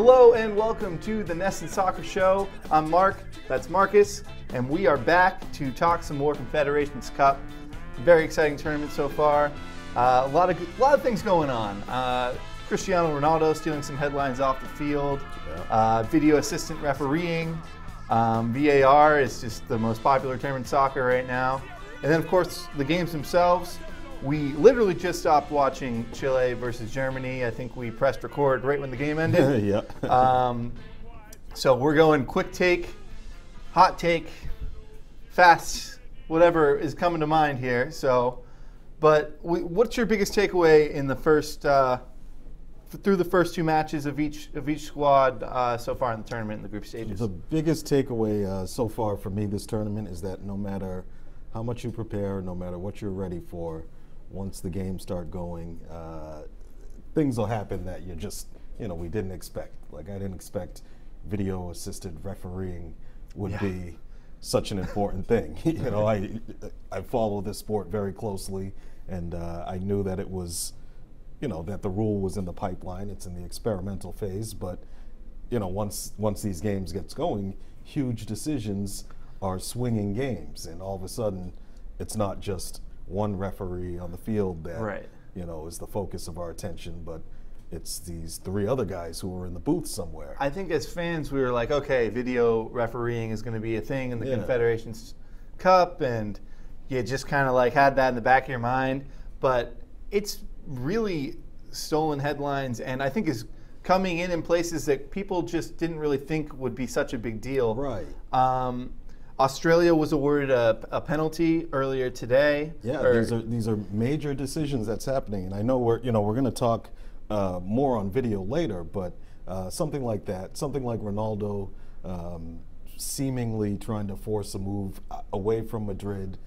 Hello and welcome to the NESN Soccer Show. I'm Mark, that's Marcus, and we are back to talk some more Confederations Cup. Very exciting tournament so far. A lot of things going on. Cristiano Ronaldo stealing some headlines off the field. Video assistant refereeing. VAR is just the most popular term in soccer right now. And then, of course, the games themselves. We literally just stopped watching Chile versus Germany. I think we pressed record right when the game ended. Yeah. So we're going quick take, hot take, fast, whatever is coming to mind here. So, but what's your biggest takeaway in the first through the first two matches of each squad so far in the tournament in the group stages? The biggest takeaway so far for me this tournament is that no matter how much you prepare, no matter what you're ready for, once the games start going, things will happen that you just, we didn't expect. Like, I didn't expect video-assisted refereeing would be such an important thing. I follow this sport very closely, and I knew that it was, that the rule was in the pipeline. It's in the experimental phase, but, once these games gets going, huge decisions are swinging games, and all of a sudden, it's not just one referee on the field that is the focus of our attention, but it's these three other guys who are in the booth somewhere. I think as fans we were like, okay, video refereeing is going to be a thing in the Confederations Cup, and you just kind of like had that in the back of your mind, but it's really stolen headlines, and I think is coming in places that people just didn't really think would be such a big deal. Right. Australia was awarded a penalty earlier today. Yeah, these are major decisions that's happening, and I know we're going to talk more on video later, but something like that, something like Ronaldo seemingly trying to force a move away from Madrid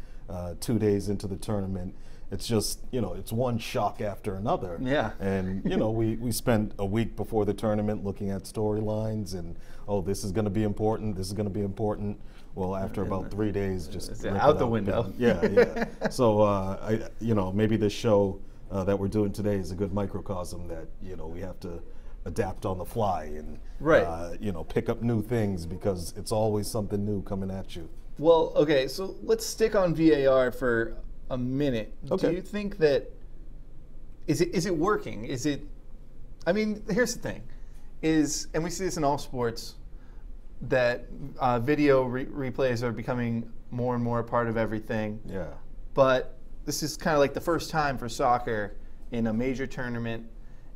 2 days into the tournament. It's just, it's one shock after another. Yeah. And, we spent a week before the tournament looking at storylines and, this is going to be important, this is going to be important. Well, after about 3 days, just out the window. Yeah. So, maybe this show that we're doing today is a good microcosm that, we have to adapt on the fly and, pick up new things because it's always something new coming at you. Well, okay, so let's stick on VAR for a minute. Okay. Do you think that is it working? Is it? I mean, here's the thing: and we see this in all sports, that video replays are becoming more and more a part of everything. Yeah. But this is kind of like the first time for soccer in a major tournament,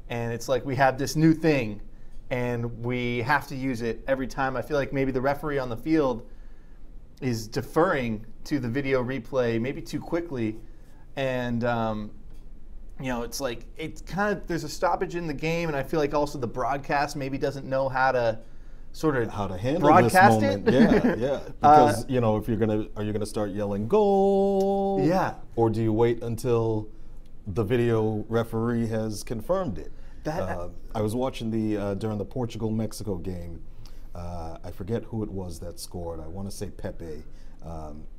and it's like we have this new thing, and we have to use it every time. I feel like maybe the referee on the field is deferring to the video replay maybe too quickly, and it's like it's kind of there's a stoppage in the game, and I feel like also the broadcast maybe doesn't know how to handle broadcast this moment. it. Yeah. Because if are you gonna start yelling goal? Yeah. Or do you wait until the video referee has confirmed it? I was watching during the Portugal-Mexico game. I forget who it was that scored. I want to say Pepe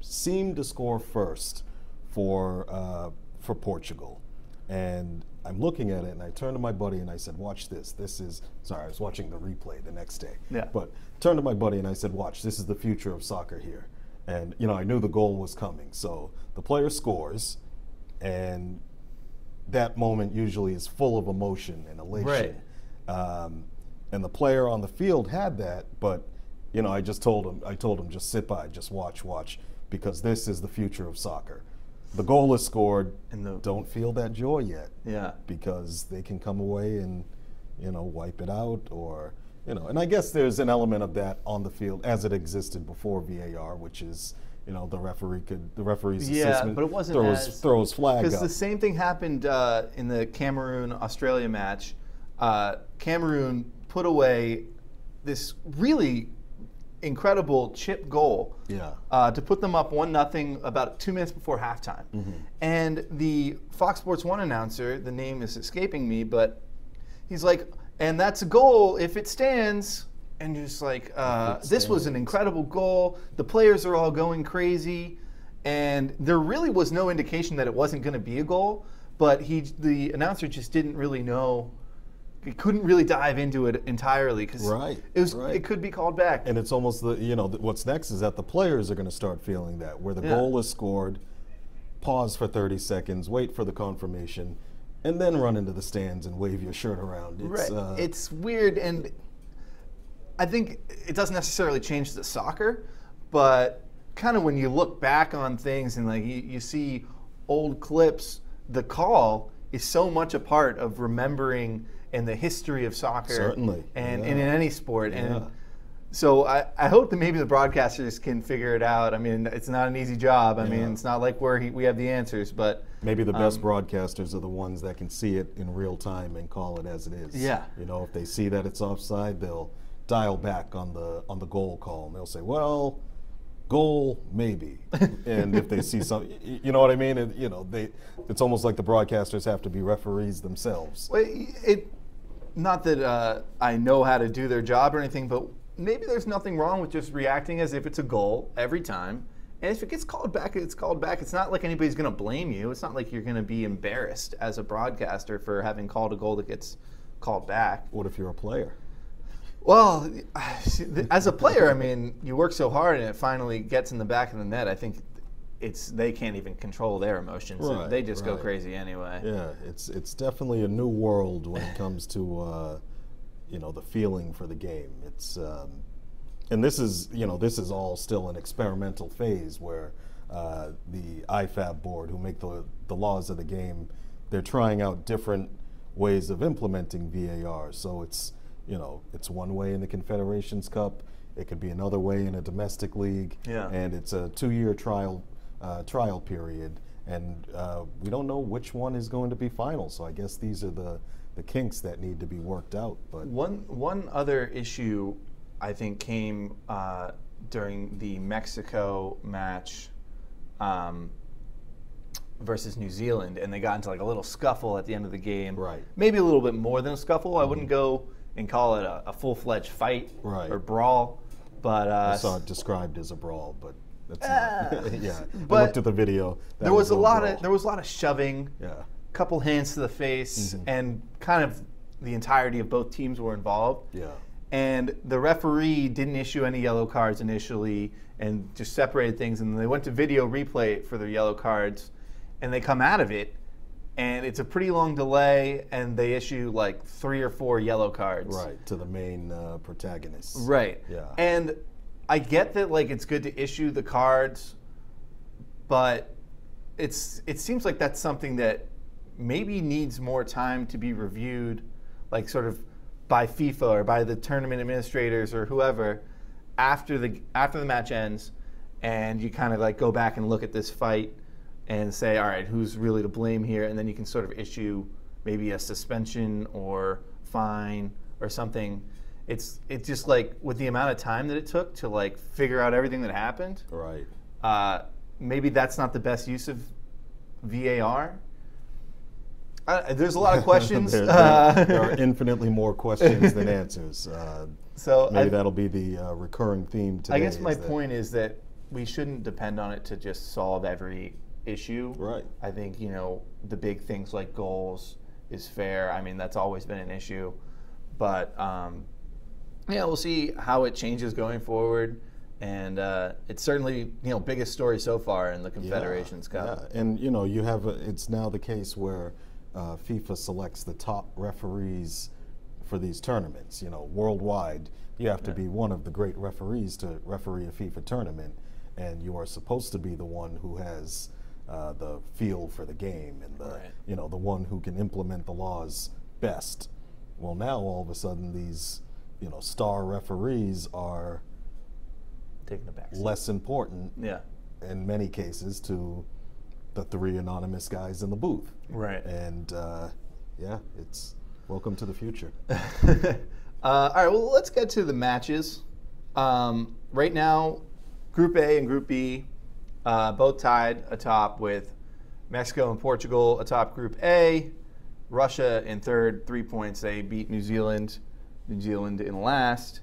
seemed to score first for Portugal, and I'm looking at it, and I turned to my buddy and I said, "Watch this. I was watching the replay the next day. Yeah. But turned to my buddy and I said, "Watch. This is the future of soccer here." And I knew the goal was coming. So the player scores, and that moment usually is full of emotion and elation. Right. And the player on the field had that, but I told him just sit by, just watch, because this is the future of soccer. The goal is scored, and don't feel that joy yet. Yeah. Because they can come away and wipe it out, or and I guess there's an element of that on the field as it existed before VAR, which is the referee's assistant but it wasn't throws flag up. Because the same thing happened in the Cameroon-Australia match. Cameroon put away this really incredible chip goal to put them up 1-0 about 2 minutes before halftime. Mm-hmm. And the Fox Sports 1 announcer, the name is escaping me, but he's like, and that's a goal if it stands. And you're just like, this was an incredible goal. The players are all going crazy. And there really was no indication that it wasn't going to be a goal, but the announcer just didn't really know couldn't really dive into it entirely because Right. it could be called back. And it's almost what's next is that the players are going to start feeling that where the goal is scored, pause for 30 seconds, wait for the confirmation, and then run into the stands and wave your shirt around. It's weird, and I think it doesn't necessarily change the soccer, but kind of when you look back on things and like you see old clips, the call is so much a part of remembering and the history of soccer. Certainly. And in any sport. And so I hope that maybe the broadcasters can figure it out. I mean, it's not an easy job. I mean, it's not like we have the answers, but maybe the best broadcasters are the ones that can see it in real time and call it as it is. Yeah. If they see that it's offside, they'll dial back on the goal call and they'll say, well, goal maybe. And if they see something, you know what I mean? It's almost like the broadcasters have to be referees themselves. Well, not that I know how to do their job or anything, but maybe there's nothing wrong with just reacting as if it's a goal every time. And if it gets called back, it's called back. It's not like anybody's going to blame you. It's not like you're going to be embarrassed as a broadcaster for having called a goal that gets called back. What if you're a player? Well, as a player, I mean, you work so hard and it finally gets in the back of the net. I think they can't even control their emotions. Right, they just go crazy anyway. Yeah, it's definitely a new world when it comes to the feeling for the game. It's and this is all still an experimental phase where the IFAB board, who make the laws of the game, they're trying out different ways of implementing VAR. So it's one way in the Confederations Cup. It could be another way in a domestic league. Yeah. And it's a 2-year trial period. And we don't know which one is going to be final. So I guess these are the kinks that need to be worked out. But one other issue I think came during the Mexico match versus New Zealand, and they got into like a little scuffle at the end of the game. Right. Maybe a little bit more than a scuffle. I wouldn't go and call it a full-fledged fight or brawl. But I saw it described as a brawl, but that's not. Yeah, but I looked at the video. There was a lot of shoving. Yeah. Couple hands to the face, and kind of the entirety of both teams were involved. Yeah. And the referee didn't issue any yellow cards initially, and just separated things. And they went to video replay for their yellow cards, and they come out of it, and it's a pretty long delay, and they issue like 3 or 4 yellow cards. Right, to the main protagonists. Right. Yeah. And I get that like it's good to issue the cards, but it seems like that's something that maybe needs more time to be reviewed, like sort of by FIFA or by the tournament administrators or whoever after the match ends, and you kind of like go back and look at this fight and say, all right, who's really to blame here? And then you can sort of issue maybe a suspension or fine or something. It's just like with the amount of time that it took to like figure out everything that happened. Right. Maybe that's not the best use of VAR. There's a lot of questions. there are infinitely more questions than answers. So maybe that'll be the recurring theme today. I guess my point is that we shouldn't depend on it to just solve every issue. Right. I think, the big things like goals is fair. I mean, that's always been an issue. But, we'll see how it changes going forward. And it's certainly, biggest story so far in the Confederations Cup. Yeah. And, it's now the case where FIFA selects the top referees for these tournaments. Worldwide, you have to be one of the great referees to referee a FIFA tournament, and you are supposed to be the one who has the feel for the game and the one who can implement the laws best. Well, now all of a sudden these star referees are taking the back less important. Yeah. In many cases to the 3 anonymous guys in the booth. Right. And it's welcome to the future. All right, well, let's get to the matches. Right now, Group A and Group B both tied atop, with Mexico and Portugal atop Group A, Russia in third, 3 points. They beat New Zealand in last.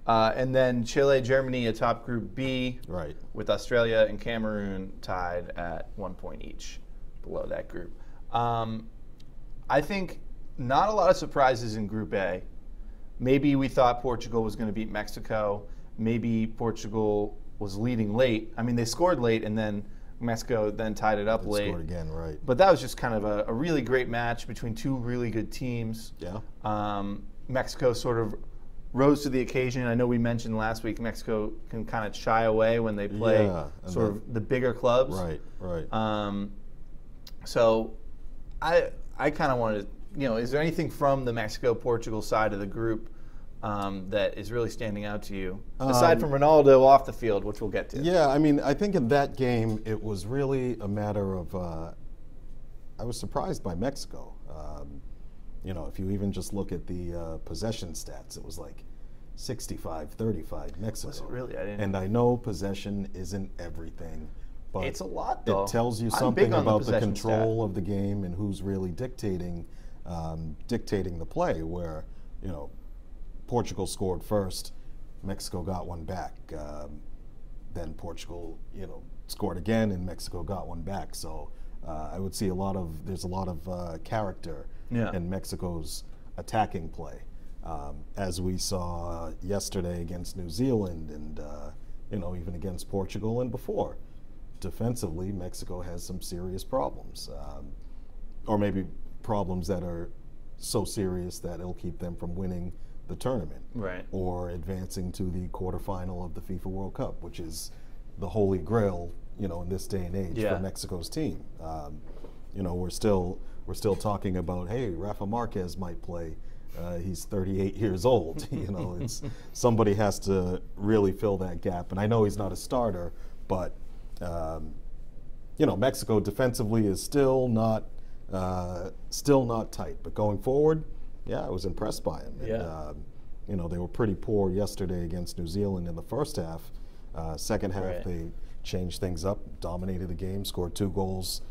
And then Chile, Germany atop Group B, right, with Australia and Cameroon tied at 1 point each below that group. I think not a lot of surprises in Group A. Maybe we thought Portugal was going to beat Mexico. Maybe Portugal was leading late. I mean, they scored late, and then Mexico then tied it up late. Scored again, right. But that was just kind of a really great match between two really good teams. Yeah. Mexico sort of rose to the occasion. I know we mentioned last week Mexico can kind of shy away when they play sort of the bigger clubs. Right, right. So I kind of wanted to, is there anything from the Mexico-Portugal side of the group that is really standing out to you, aside from Ronaldo off the field, which we'll get to? Yeah, I mean, I think in that game it was really a matter of, I was surprised by Mexico. If you even just look at the possession stats, it was like 65-35 Mexico. Was it really? And I know possession isn't everything, but it's a lot, though. It tells you something about the control of the game and who's really dictating the play. Where Portugal scored first, Mexico got one back. Then Portugal, scored again, and Mexico got one back. So I would see there's a lot of character in Mexico's attacking play, as we saw yesterday against New Zealand, and even against Portugal and before. Defensively, Mexico has some serious problems, or maybe problems that are so serious that it'll keep them from winning the tournament, right, or advancing to the quarterfinal of the FIFA World Cup, which is the holy grail, in this day and age for Mexico's team. We're still talking about, hey, Rafa Marquez might play. He's 38 years old. It's somebody has to really fill that gap, and I know he's not a starter, but Mexico defensively is still not tight. But going forward, I was impressed by him. Yeah. And, they were pretty poor yesterday against New Zealand in the first half. Second half, they changed things up, dominated the game, scored 2 goals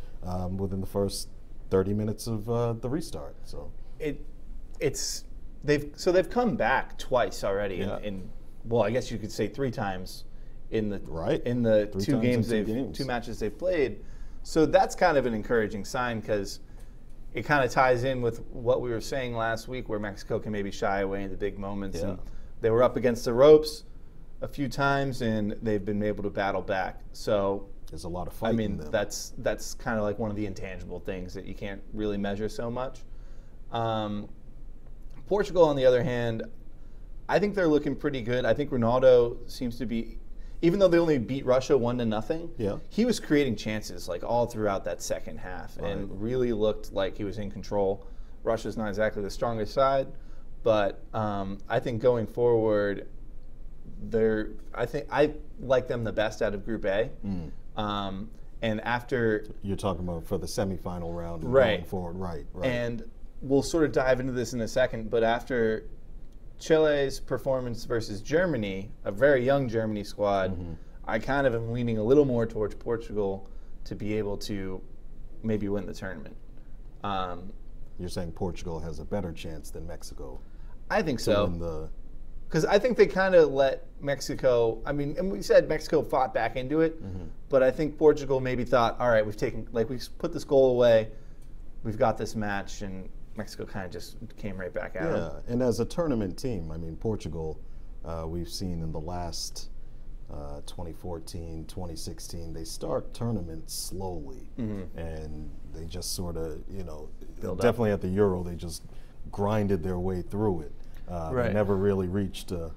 within the first 30 minutes of the restart. So they've come back twice already. In I guess you could say 3 times in the two matches they've played. So that's kind of an encouraging sign, because it kind of ties in with what we were saying last week, where Mexico can maybe shy away in the big moments. And they were up against the ropes a few times, and they've been able to battle back. So there's a lot of fight in them. that's kind of like one of the intangible things that you can't really measure so much. Portugal, on the other hand, I think they're looking pretty good. I think Ronaldo seems to be, even though they only beat Russia 1-0, he was creating chances like all throughout that second half, and really looked like he was in control. Russia's not exactly the strongest side, but I think going forward, I like them the best out of Group A. And after you're talking about for the semifinal round, going forward, right? And we'll sort of dive into this in a second, but after Chile's performance versus Germany, a very young Germany squad, I kind of am leaning a little more towards Portugal to be able to maybe win the tournament. You're saying Portugal has a better chance than Mexico? I think so. Because I think they kind of let Mexico, and we said Mexico fought back into it, but I think Portugal maybe thought, all right, we put this goal away, we've got this match, and Mexico kind of just came right back out. Yeah, and as a tournament team, Portugal, we've seen in the last 2014, 2016, they start tournaments slowly, and they just sort of, definitely at the Euro, they just grinded their way through it. They never really reached a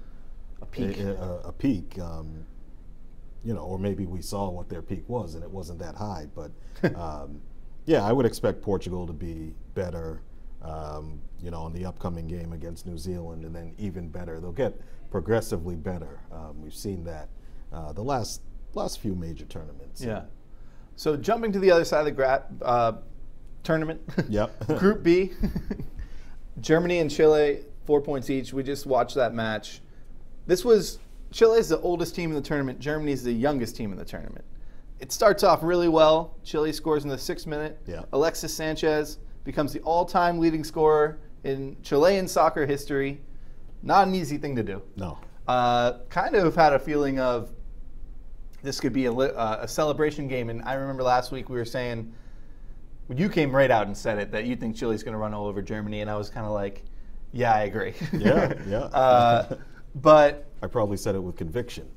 peak. Or maybe we saw what their peak was, and it wasn't that high. But I would expect Portugal to be better. On the upcoming game against New Zealand, and then even better. They'll get progressively better. We've seen that the last few major tournaments. Yeah. So jumping to the other side of the tournament. Yep. Group B, Germany and Chile, 4 points each. We just watched that match. Chile is the oldest team in the tournament. Germany is the youngest team in the tournament. It starts off really well. Chile scores in the 6th minute. Yeah. Alexis Sanchez becomes the all-time leading scorer in Chilean soccer history. Not an easy thing to do. No. Kind of had a feeling of this could be a celebration game. And I remember last week we were saying you came right out and said it, that you think Chile's going to run all over Germany, and I was kind of like, yeah, I agree. Yeah. But I probably said it with conviction.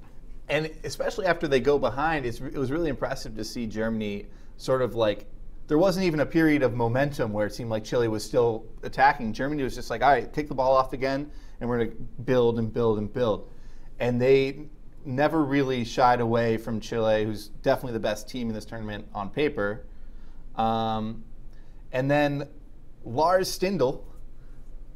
And especially after they go behind, it was really impressive to see Germany sort of like, there wasn't even a period of momentum where it seemed like Chile was still attacking. Germany was just like, all right, take the ball off again, and we're going to build and build and build. And they never really shied away from Chile, who's definitely the best team in this tournament on paper. And then Lars Stindl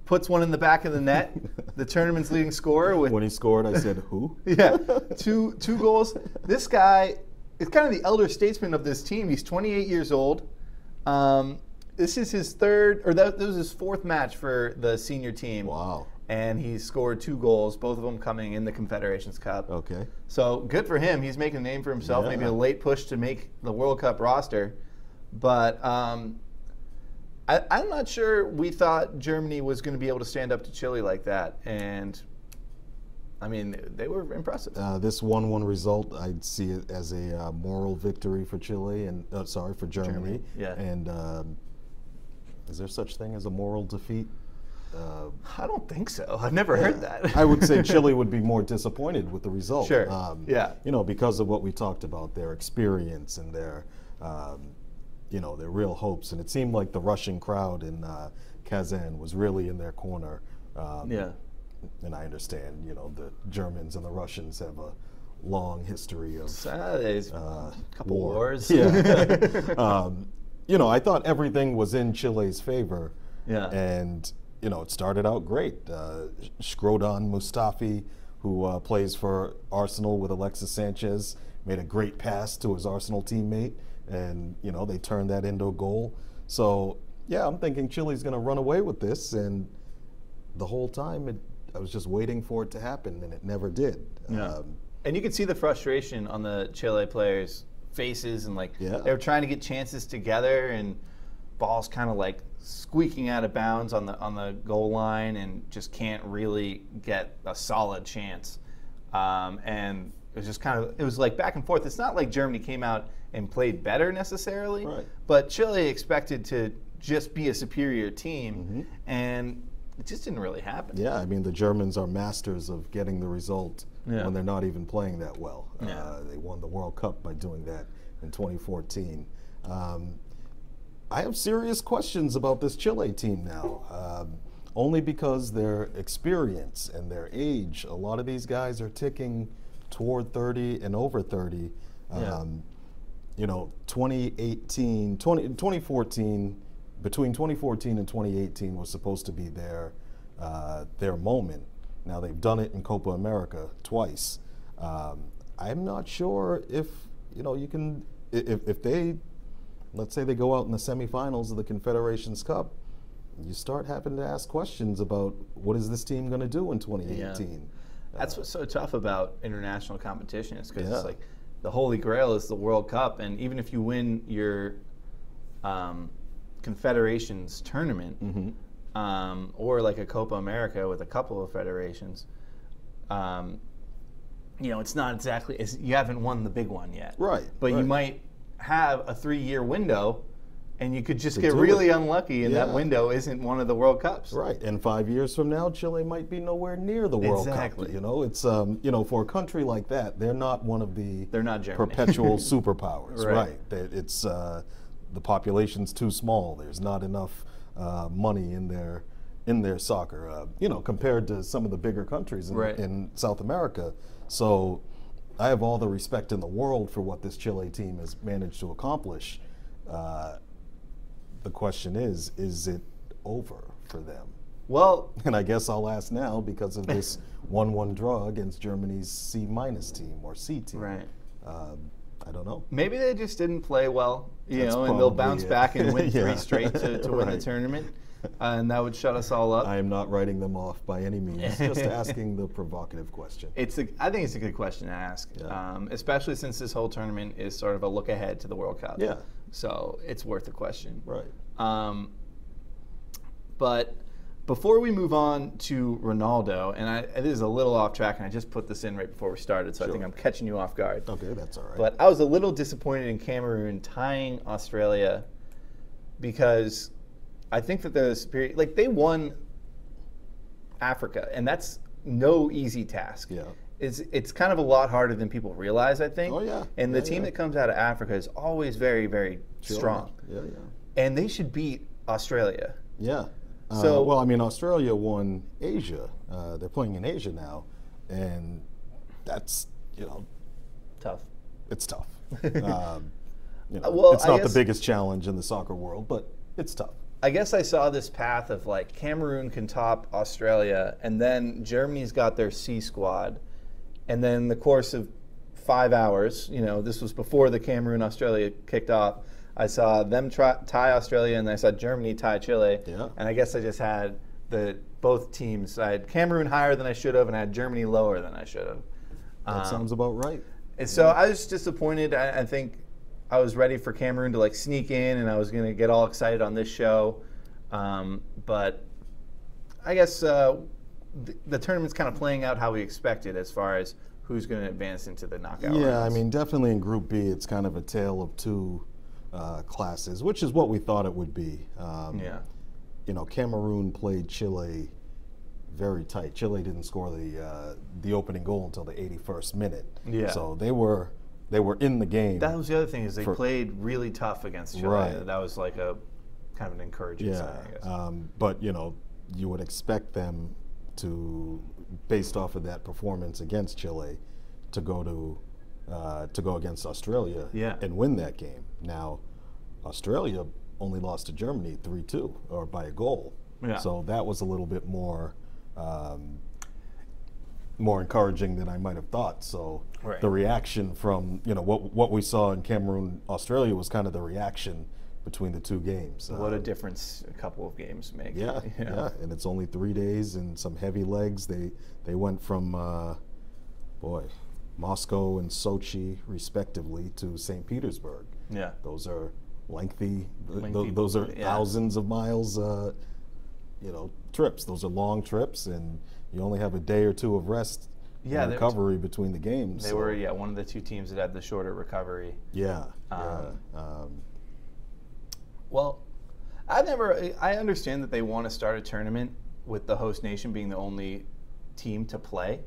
puts one in the back of the net, the tournament's leading scorer. When he scored, I said, who? Yeah, two goals. This guy is kind of the elder statesman of this team. He's 28 years old. This is his that was his fourth match for the senior team. Wow. And he scored 2 goals, both of them coming in the Confederations Cup. Okay. So good for him. He's making a name for himself, maybe a late push to make the World Cup roster. But I'm not sure we thought Germany was going to be able to stand up to Chile like that. And, I mean, they were impressive. This 1-1 result, I'd see it as a moral victory for Chile and for Germany. Yeah. And is there such thing as a moral defeat? I don't think so. I've never heard that. I would say Chile would be more disappointed with the result. Sure. Yeah. Because of what we talked about, their experience and their their real hopes. And it seemed like the Russian crowd in Kazan was really in their corner. And I understand, the Germans and the Russians have a long history of a couple wars. Yeah. I thought everything was in Chile's favor. Yeah. And it started out great. Shkodran Mustafi, who plays for Arsenal with Alexis Sanchez, made a great pass to his Arsenal teammate, and they turned that into a goal. So yeah, I'm thinking Chile's going to run away with this, and the whole time I was just waiting for it to happen, and it never did. Yeah. And you could see the frustration on the Chile players' faces, and they were trying to get chances together, and balls kind of squeaking out of bounds on the goal line, and just can't really get a solid chance. And it was just it was back and forth. It's not like Germany came out and played better necessarily, right, but Chile expected to just be a superior team, and it just didn't really happen. Yeah, I mean, the Germans are masters of getting the result when they're not even playing that well. Yeah. They won the World Cup by doing that in 2014. I have serious questions about this Chile team now, only because their experience and their age. A lot of these guys are ticking toward 30 and over 30. 2014, between 2014 and 2018 was supposed to be their moment. Now they've done it in Copa America twice. I'm not sure if you can, if they, let's say they go out in the semifinals of the Confederations Cup, you start having to ask questions about what is this team going to do in 2018. Yeah. That's what's so tough about international competition, is because it's the Holy Grail is the World Cup, and even if you win your Confederations tournament, or a Copa America with a couple of federations, it's not exactly, you haven't won the big one yet. Right. But you might have a 3-year window, and you could just get really unlucky, and that window isn't one of the World Cups. Right. And 5 years from now, Chile might be nowhere near the World Cup. It's for a country like that, they're not one of the perpetual superpowers. Right. It's the population's too small. There's not enough money in their soccer, compared to some of the bigger countries in South America. So I have all the respect in the world for what this Chile team has managed to accomplish. The question is it over for them? Well, and I guess I'll ask now because of this 1-1 draw against Germany's C- team or C team. Right. I don't know. Maybe they just didn't play well, and they'll bounce back and win 3 straight to win the tournament, and that would shut us all up. I am not writing them off by any means, just asking the provocative question. I think it's a good question to ask, especially since this whole tournament is sort of a look ahead to the World Cup. Yeah. So it's worth a question. Right. But before we move on to Ronaldo, and this is a little off track, and I just put this in right before we started, so I think I'm catching you off guard. Okay, that's all right. But I was a little disappointed in Cameroon tying Australia because I think that they're the superior. Like, they won Africa, and that's no easy task. Yeah. It's kind of a lot harder than people realize, I think. Oh, yeah. And the Yeah, team yeah. that comes out of Africa is always very, very strong. Yeah, yeah. And they should beat Australia. Yeah. So- well, I mean, Australia won Asia. They're playing in Asia now, and that's, Tough. it's tough. Well, it's I not guess- the biggest challenge in the soccer world, but it's tough. I guess I saw this path of like Cameroon can top Australia, and then Germany's got their C squad, and then in the course of 5 hours, this was before the Cameroon-Australia kicked off, I saw them tie Australia, and I saw Germany tie Chile, Yeah. and I guess I just had both teams. I had Cameroon higher than I should have, and I had Germany lower than I should have. That sounds about right. And so I was disappointed. I think I was ready for Cameroon to like sneak in, and I was going to get all excited on this show. But I guess the tournament's kind of playing out how we expected as far as who's going to advance into the knockout Yeah, rounds. I mean, definitely in Group B, it's kind of a tale of two classes, which is what we thought it would be. Yeah. Cameroon played Chile very tight. Chile didn't score the opening goal until the 81st minute. Yeah. So they were in the game. That was the other thing is they played really tough against Chile. Right. That was like a kind of an encouraging sign, I guess. But you would expect them to, based off of that performance against Chile, to go against Australia Yeah. and win that game. Now, Australia only lost to Germany 3-2 or by a goal. Yeah. So that was a little bit more encouraging than I might have thought. So Right. the reaction from what we saw in Cameroon, Australia was kind of the reaction between the two games. What a difference a couple of games make. Yeah, yeah, and it's only 3 days and some heavy legs. They went from Moscow and Sochi respectively to St. Petersburg. Yeah. Those are lengthy. Lengthy, Those are yeah. thousands of miles. Trips. Those are long trips, and you only have a day or two of rest. Yeah, and recovery between the games. They were one of the two teams that had the shorter recovery. Yeah. Well, I understand that they want to start a tournament with the host nation being the only team to play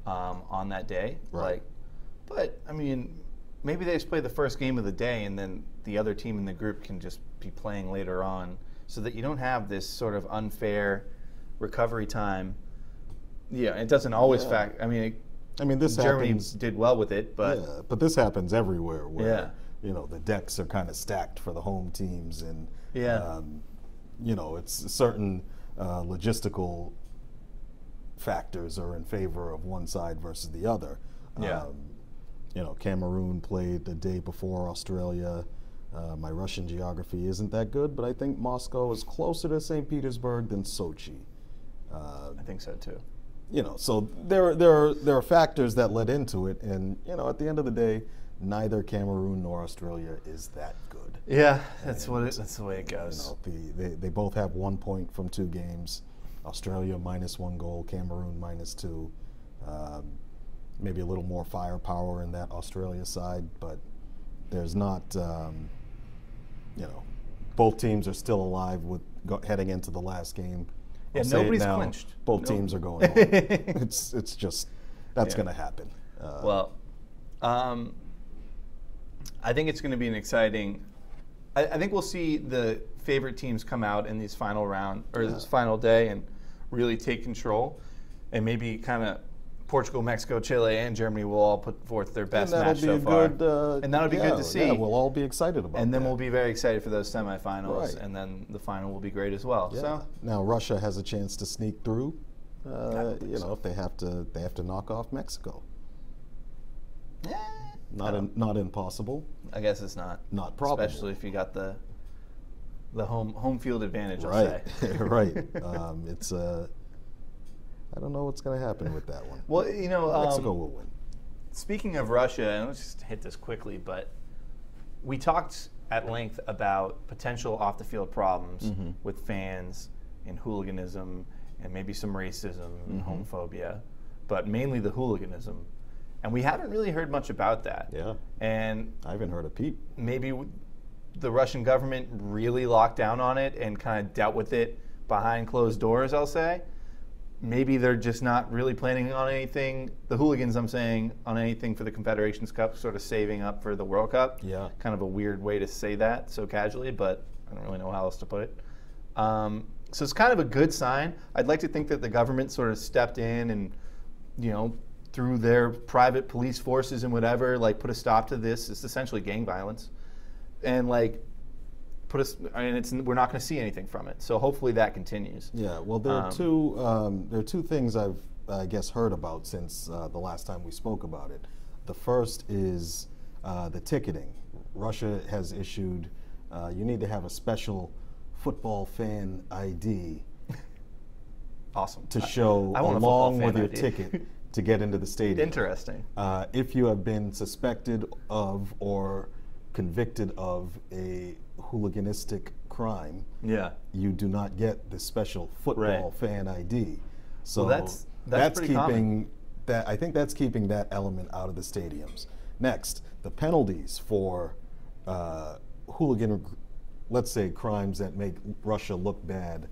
on that day. Right. But I mean, maybe they just play the first game of the day, and then the other team in the group can just be playing later on, so that you don't have this sort of unfair recovery time. Yeah, it doesn't always I mean, this Germany happens. did well with it, but Yeah, but this happens everywhere where Yeah. the decks are kind of stacked for the home teams, and Yeah. it's certain logistical factors are in favor of one side versus the other. Yeah. Cameroon played the day before Australia. My Russian geography isn't that good, but I think Moscow is closer to St. Petersburg than Sochi. I think so too. So there are factors that led into it, and at the end of the day, neither Cameroon nor Australia is that good. Yeah, that's the way it goes. They both have 1 point from 2 games. Australia -1 goal, Cameroon -2. Maybe a little more firepower in that Australia side, but there's not. Both teams are still alive with heading into the last game. Yeah, I'll say it nobody's now, clinched. Both teams are going home. It's just that's going to happen. I think it's going to be an exciting. I think we'll see the favorite teams come out in these final round or this final day and really take control, and maybe kind of Portugal, Mexico, Chile, and Germany will all put forth their best match so far, and that'll be good to see. Yeah, we'll all be excited about. And then that. we'll be very excited for those semifinals, Right. and then the final will be great as well. Yeah. So Now Russia has a chance to sneak through. If they have to knock off Mexico. Not impossible. I guess it's not probable. especially if you got the home field advantage. I'll Right, say. right. It's I don't know what's going to happen with that one. Well, Mexico will win. Speaking of Russia, and let's just hit this quickly, but we talked at length about potential off-the-field problems with fans and hooliganism and maybe some racism and homophobia, but mainly the hooliganism. And we haven't really heard much about that. Yeah. And I haven't heard a peep. maybe the Russian government really locked down on it and kind of dealt with it behind closed doors, I'll say. Maybe they're just not really planning on anything, the hooligans I'm saying, on anything for the Confederations Cup, sort of saving up for the World Cup. Yeah. Kind of a weird way to say that so casually, but I don't really know how else to put it. So it's kind of a good sign. I'd like to think that the government sort of stepped in and, you know, through their private police forces and whatever, like put a stop to this. It's essentially gang violence. And like we're not going to see anything from it. So hopefully that continues. Yeah, well, there are two things I guess heard about since the last time we spoke about it. The first is the ticketing. Russia has issued, you need to have a special football fan ID. Awesome. To show along with your ticket to get into the stadium. Interesting. If you have been suspected of or convicted of a hooliganistic crime, you do not get the special football fan ID. So that's pretty common. I think that's keeping that element out of the stadiums. Next, the penalties for hooligan, let's say, crimes that make Russia look bad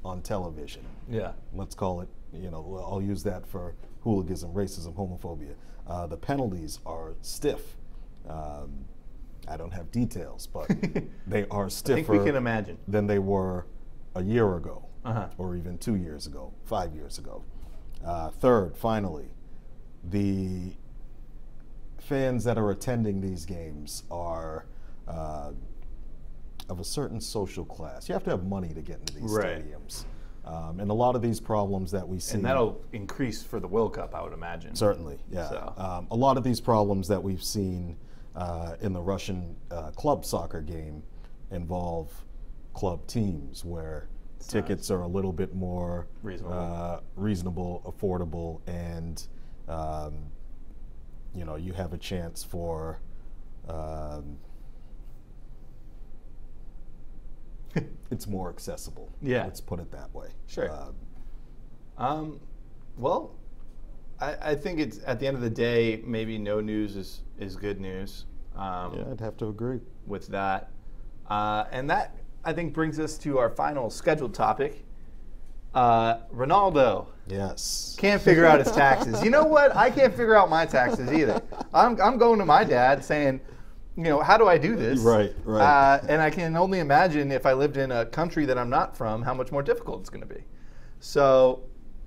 on television. Yeah. Let's call it, you know, I'll use that for hooliganism, racism, homophobia. The penalties are stiff. I don't have details, but they are stiffer I think we can imagine. Than they were a year ago, or even 2 years ago, 5 years ago. Third, finally, the fans that are attending these games are of a certain social class. You have to have money to get into these stadiums. And a lot of these problems that we see... And that'll increase for the World Cup, I would imagine. Certainly, yeah. So. A lot of these problems that we've seen in the Russian club soccer game involve club teams where tickets are a little bit more reasonable, affordable, and you know, you have a chance for it's more accessible. Yeah. Let's put it that way. Sure. Well, I think it's, at the end of the day, maybe no news is good news. Yeah, I'd have to agree with that. And that, I think, brings us to our final scheduled topic. Ronaldo. Yes. Can't figure out his taxes. You know what? I can't figure out my taxes either. I'm going to my dad saying, you know, how do I do this? Right, right. And I can only imagine if I lived in a country that I'm not from, how much more difficult it's going to be. So,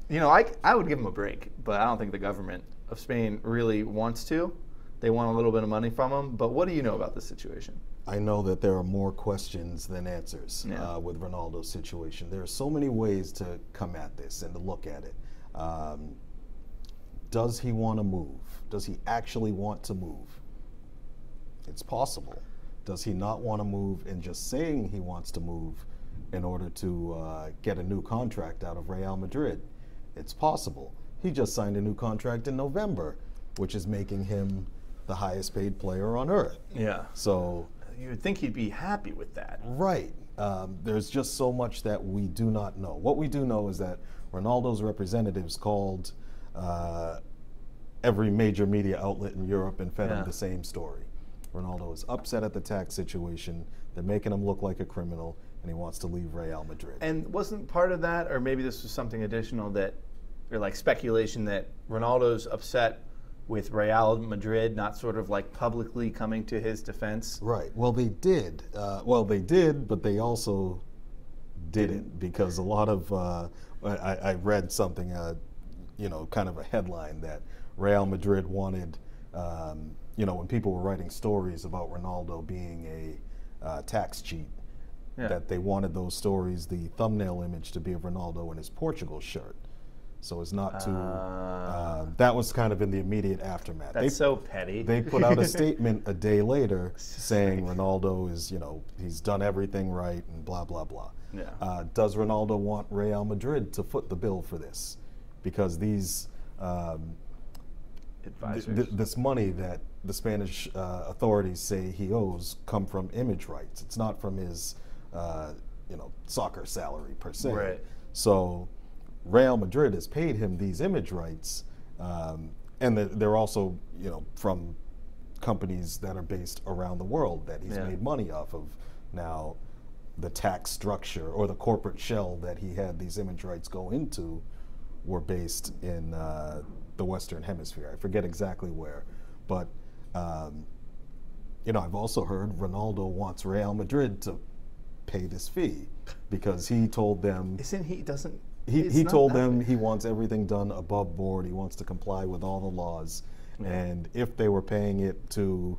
you know, I would give him a break, but I don't think the government of Spain really wants to. They want a little bit of money from him. But what do you know about this situation? I know that there are more questions than answers with Ronaldo's situation. There are so many ways to come at this and to look at it. Does he want to move? Does he actually want to move? It's possible. Does he not want to move and just saying he wants to move in order to get a new contract out of Real Madrid? It's possible. He just signed a new contract in November, which is making him the highest paid player on earth. Yeah. So you would think he'd be happy with that. Right. There's just so much that we do not know. What we do know is that Ronaldo's representatives called every major media outlet in Europe and fed him the same story. Ronaldo is upset at the tax situation. They're making him look like a criminal, and he wants to leave Real Madrid. And wasn't part of that, or maybe this was something additional, that, or like speculation that Ronaldo's upset with Real Madrid not sort of like publicly coming to his defense? Right. Well, they did. They did, but they also didn't, because a lot of I read something, you know, kind of a headline that Real Madrid wanted. You know, when people were writing stories about Ronaldo being a tax cheat, that they wanted those stories, the thumbnail image, to be of Ronaldo in his Portugal shirt. So as not to, that was kind of in the immediate aftermath. That's so petty. They put out a statement a day later saying Ronaldo is, you know, he's done everything right and blah, blah, blah. Yeah. Does Ronaldo want Real Madrid to foot the bill for this? Because these, this money that the Spanish authorities say he owes come from image rights. It's not from his, you know, soccer salary per se. Right. So Real Madrid has paid him these image rights, and they're also, you know, from companies that are based around the world that he's made money off of. Now, the tax structure or the corporate shell that he had these image rights go into were based in the Western Hemisphere. I forget exactly where, but you know, I've also heard Ronaldo wants Real Madrid to pay this fee because he told them. Isn't he? Doesn't he told them he wants everything done above board. He wants to comply with all the laws, and if they were paying it to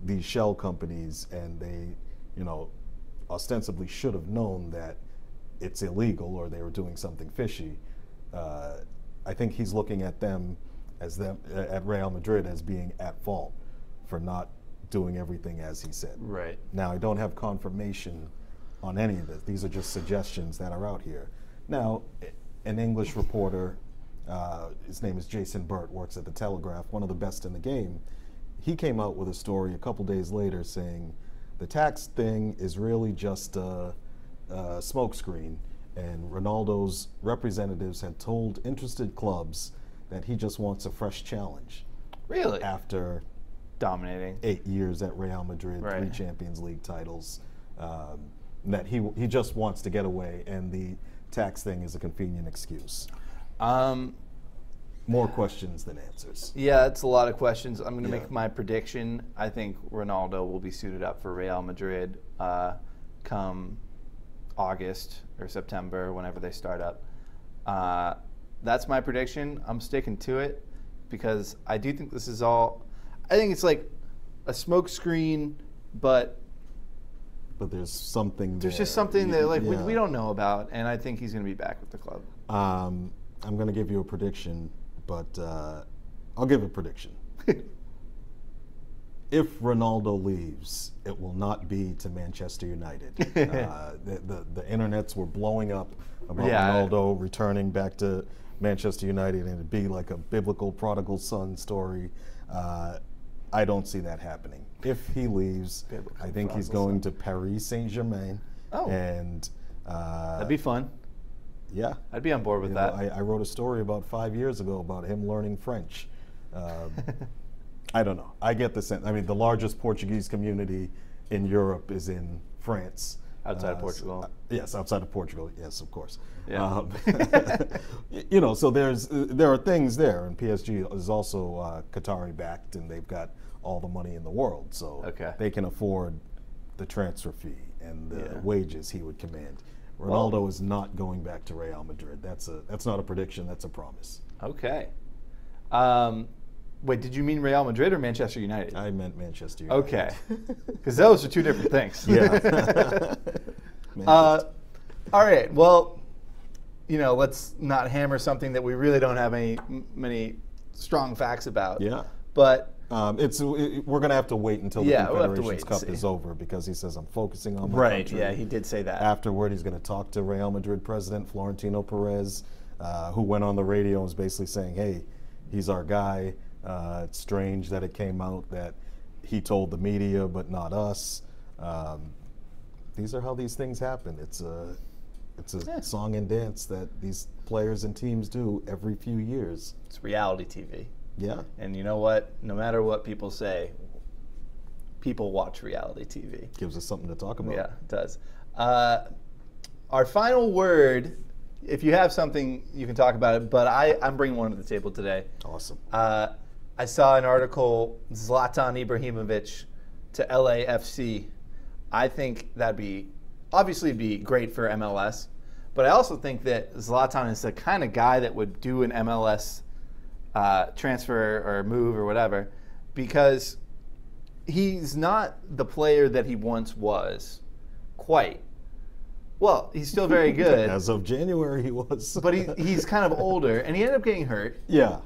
these shell companies and they, you know, ostensibly should have known that it's illegal or they were doing something fishy, I think he's looking at them at Real Madrid as being at fault for not doing everything as he said. Right. Now, I don't have confirmation on any of this. These are just suggestions that are out here. Now, an English reporter, his name is Jason Burt, works at the Telegraph, one of the best in the game. He came out with a story a couple days later saying the tax thing is really just a smokescreen, and Ronaldo's representatives had told interested clubs that he just wants a fresh challenge. Really? After dominating 8 years at Real Madrid, 3 Champions League titles, that he just wants to get away, and the tax thing is a convenient excuse. More questions than answers. Yeah, it's a lot of questions. I'm going to make my prediction. I think Ronaldo will be suited up for Real Madrid come August or September, whenever they start up. That's my prediction. I'm sticking to it because I do think this is all. I think it's like a smoke screen, but there's something. There's just something that we don't know about, and I think he's going to be back with the club. I'm going to give you a prediction, but I'll give a prediction. If Ronaldo leaves, it will not be to Manchester United. The internets were blowing up about Ronaldo returning back to Manchester United, and it'd be like a biblical prodigal son story. I don't see that happening. If he leaves, I think he's going to Paris Saint-Germain. Oh. And that'd be fun. Yeah. I'd be on board with that. I wrote a story about 5 years ago about him learning French. I don't know. I get the sense. I mean, the largest Portuguese community in Europe is in France. Outside of Portugal. Yes, outside of Portugal. Yes, of course. Yeah. You know, so there are things there, and PSG is also Qatari backed, and they've got all the money in the world, so they can afford the transfer fee and the wages he would command. Ronaldo is not going back to Real Madrid. That's not a prediction. That's a promise. Okay. Wait, did you mean Real Madrid or Manchester United? I meant Manchester United. Okay, because those are two different things. Yeah. All right. Well, you know, let's not hammer something that we really don't have many strong facts about. Yeah. But we're going to have to wait until the Confederations Cup is over, because he says, I'm focusing on my country. Yeah, he did say that. Afterward, he's going to talk to Real Madrid president Florentino Perez, who went on the radio and was basically saying, hey, he's our guy. It's strange that it came out that he told the media but not us. These are how these things happen. It's a song and dance that these players and teams do every few years. It's reality TV. Yeah. And you know what? No matter what people say, people watch reality TV. Gives us something to talk about. Yeah, it does. Our final word, if you have something, you can talk about it, but I'm bringing one to the table today. Awesome. I saw an article, Zlatan Ibrahimovic to LAFC. I think that'd be great for MLS, but I also think that Zlatan is the kind of guy that would do an MLS transfer or move or whatever, because he's not the player that he once was, quite. Well, he's still very good. As of January, he was. But he's kind of older, and he ended up getting hurt. Yeah.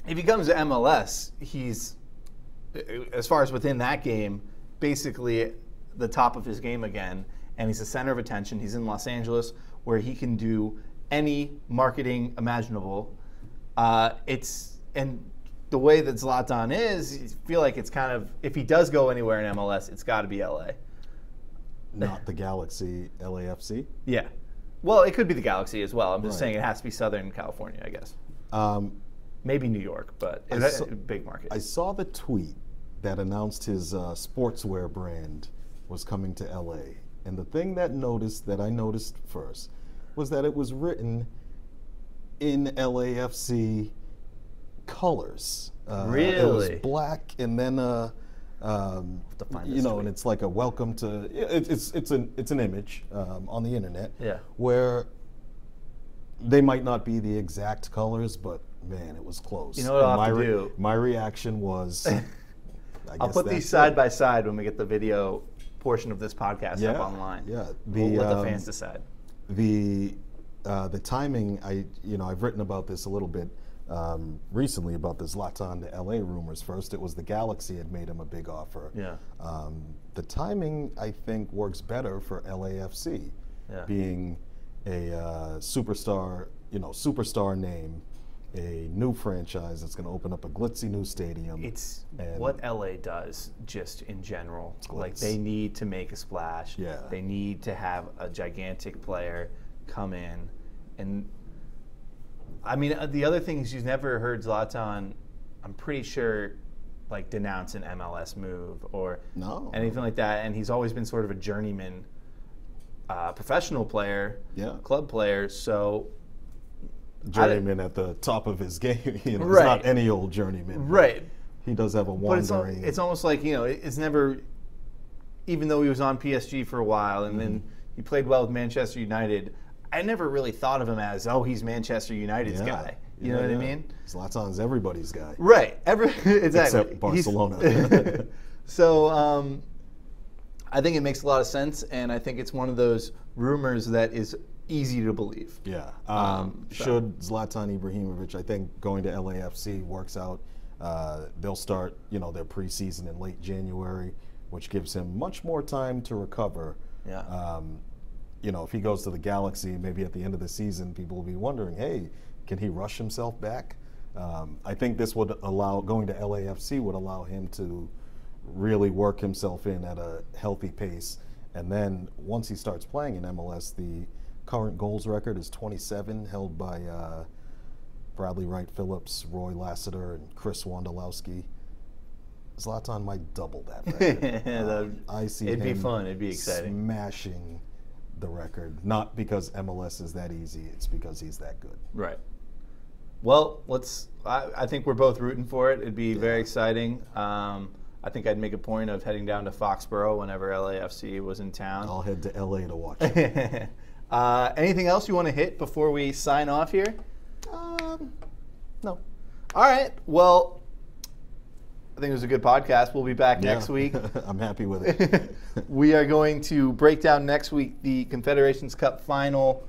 If he comes to MLS, he's, as far as within that game, basically the top of his game again, and he's the center of attention. He's in Los Angeles, where he can do any marketing imaginable. And the way that Zlatan is, you feel like it's kind of, if he does go anywhere in MLS, it's got to be LA. Not the Galaxy, LAFC? Yeah. Well, it could be the Galaxy as well. I'm just saying it has to be Southern California, I guess. Maybe New York, but it's a big market. I saw the tweet that announced his sportswear brand was coming to LA. And the thing that I noticed first was that it was written in LAFC colors. Really? It was black, and then and it's like a welcome to. It's an image on the internet. Yeah. Where they might not be the exact colors, but man, it was close. You know what I'll have to do? My reaction was. I'll put these side by side when we get the video portion of this podcast up online. Yeah. We'll let the fans decide. The timing, I've written about this a little bit recently about the Zlatan to LA rumors. First, it was the Galaxy had made him a big offer. Yeah. The timing, I think, works better for LAFC, being a superstar name, a new franchise that's going to open up a glitzy new stadium. It's what LA does just in general. Like, they need to make a splash. Yeah. They need to have a gigantic player come in. And I mean, the other thing is you've never heard Zlatan, I'm pretty sure, like, denounce an MLS move or anything like that. And he's always been sort of a journeyman professional player, club player. So journeyman at the top of his game. It's right. not any old journeyman. Right. He does have a wandering. But it's almost like, it's never, even though he was on PSG for a while and then he played well with Manchester United, I never really thought of him as, he's Manchester United's guy. You know what I mean? Zlatan's everybody's guy. Right. Exactly. Except Barcelona. So I think it makes a lot of sense, and I think it's one of those rumors that is easy to believe. Yeah. Should Zlatan Ibrahimovic, I think, going to LAFC works out, they'll start, their preseason in late January, which gives him much more time to recover. Yeah. If he goes to the Galaxy, maybe at the end of the season, people will be wondering, hey, can he rush himself back? I think this would going to LAFC would allow him to really work himself in at a healthy pace. And then once he starts playing in MLS, the current goals record is 27, held by Bradley Wright Phillips, Roy Lassiter, and Chris Wondolowski. Zlatan might double that record. I see it'd him be fun. It'd be exciting. Smashing the record, not because MLS is that easy, it's because he's that good. Right. Well, I think we're both rooting for it. It'd be very exciting. I think I'd make a point of heading down to Foxborough whenever LAFC was in town. I'll head to LA to watch it. Anything else you want to hit before we sign off here? No. All right. Well, I think it was a good podcast. We'll be back next week. I'm happy with it. We are going to break down next week the Confederations Cup final.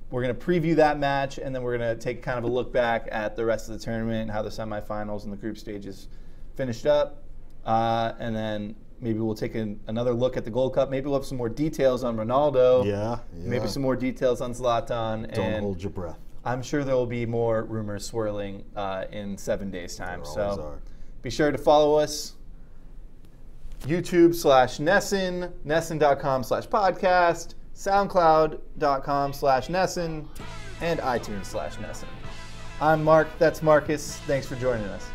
We're going to preview that match, and then we're going to take kind of a look back at the rest of the tournament, how the semifinals and the group stages finished up. And then maybe we'll take another look at the Gold Cup. Maybe we'll have some more details on Ronaldo. Yeah. Maybe some more details on Zlatan. Don't hold your breath. I'm sure there will be more rumors swirling in 7 days' time. There always are. Be sure to follow us. YouTube/NESN, NESN.com/podcast, SoundCloud.com/NESN, and iTunes/NESN. I'm Mark. That's Marcus. Thanks for joining us.